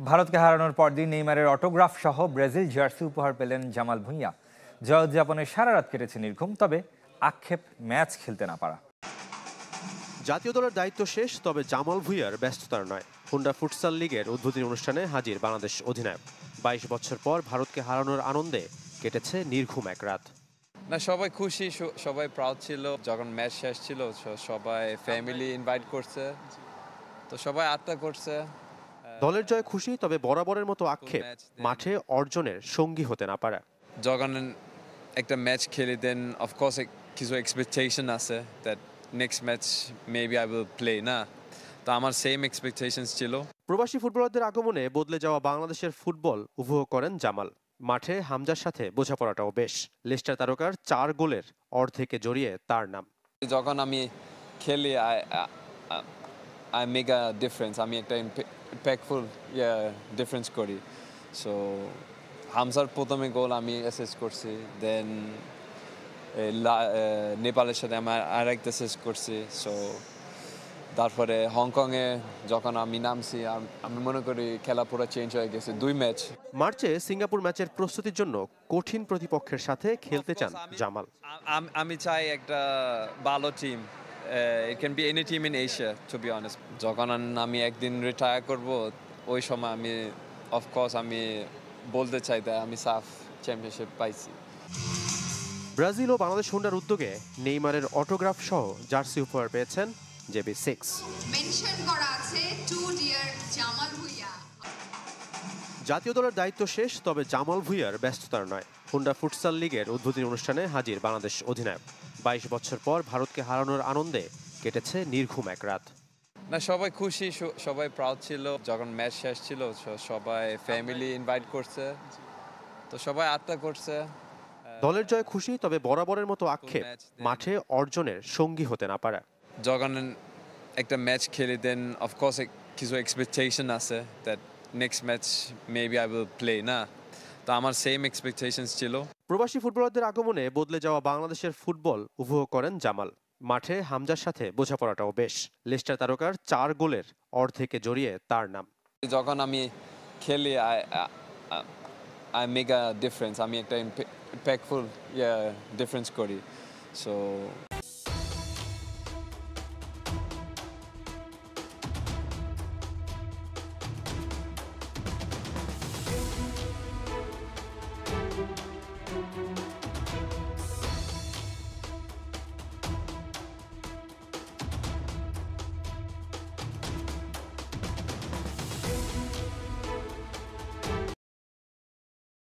ভারতকে হারানোর পরদিন নেইমারের অটোগ্রাফ সহ ব্রাজিল জার্সি উপহার পেলেন জামাল ভুঁইয়া। জয় উদযাপনে সারা রাত কেটেছে নির্ঘুম, তবে আক্ষেপ ম্যাচ খেলতে না পারা। জাতীয় দলের দায়িত্ব শেষ, তবে জামাল ভুঁইয়ার ব্যস্ততার নয়। হুন্ডা ফুটসাল লিগের উদ্বোধনী অনুষ্ঠানে হাজির বাংলাদেশ অধিনায়ক। ২২ বছর পর ভারতকে হারানোর আনন্দে কেটেছে নির্ঘুম এক রাত। না, সবাই খুশি, সবাই প্রাউড ছিল। যখন ম্যাচ শেষ ছিল সবাই ফ্যামিলি ইনভাইট করছে, তো সবাই আড্ডা করছে। দলের জয় খুশি, তবে বরাবরের মতো আক্ষেপ মাঠে অর্জনের সঙ্গী হতে না পারা। যখন একটা ম্যাচ খেলি দেন অফকোর্স কিছু এক্সপেকটেশন আছে that next match maybe I will play না, তো আমার সেম এক্সপেকটেশনস ছিল। প্রবাসী ফুটবলারদের আগমনে বদলে যাওয়া বাংলাদেশের ফুটবল উপভোগ করেন জামাল। মাঠে হামজার সাথে বোঝাপড়াটাও বেশ। লেস্টার তারকার 4 গোলের অর্ধেকে জড়িয়ে তার নাম। যখন আমি খেলি আই মেক আ ডিফারেন্স, আমি একটা ইম্প্যাক্টফুল ডিফারেন্স করি। সো হামজার প্রথমে গোল আমি অ্যাসেস করছি, দেন নেপালের সাথে আমার আরেকটা অ্যাসেস করছি। সো তারপরে হংকংয়ে যখন আমি নামছি, আমি মনে করি খেলা পুরো চেঞ্জ হয়ে গেছে। 2 ম্যাচ। মার্চে সিঙ্গাপুর ম্যাচের প্রস্তুতির জন্য কঠিন প্রতিপক্ষের সাথে খেলতে চান জামাল। আমি চাই একটা ভালো team. It can be any team in Asia, to be honest. যখন আমি একদিন রিটায়ার করব, ওই সময় আমি অফকোর্স আমি বলতে চাই যে আমি সাফ চ্যাম্পিয়নশিপ পাইছি। ব্রাজিল ও বাংলাদেশ হুন্ডার উদ্যোগে নেইমারের অটোগ্রাফ সহ জার্সি উপহার পেয়েছেন JB6। মেনশন করা আছে টু ডিয়ার জামাল ভুঁইয়া। জাতীয় দলের দায়িত্ব শেষ, তবে জামাল ভুঁইয়ার ব্যস্ততার নয়। হুন্ডা ফুটসাল লিগের উদ্বোধনী অনুষ্ঠানে হাজির বাংলাদেশ অধিনায়ক। ২২ বছর পর ভারতকে হারানোর আনন্দে কেটেছে নির্ঘুম এক রাত। না, সবাই খুশি, সবাই প্রাউড ছিল। যখন ম্যাচ শেষ ছিল সবাই ফ্যামিলি ইনভাইট করছে, তো সবাই আড্ডা করছে। দলের জয় খুশি, তবে বরাবরের মতো আক্ষেপ মাঠে অর্জনের সঙ্গী হতে না পারা। যখন একটা ম্যাচ খেলি দেন অফকোর্স কিছু এক্সপেকটেশন আছে that next match maybe I will play না, তো আমার সেম এক্সপেকটেশনস ছিল। প্রবাসী ফুটবলারদের আগমনে বদলে যাওয়া বাংলাদেশের ফুটবল উপভোগ করেন জামাল। মাঠে হামজার সাথে বোঝাপড়াটাও বেশ। লেস্টার তারকার 4 গোলের অর্ধেকে জড়িয়ে তার নাম। যখন আমি খেলি আই মেক আ ডিফারেন্স, আমি একটা ইম্প্যাক্টফুল ডিফারেন্স করি। সো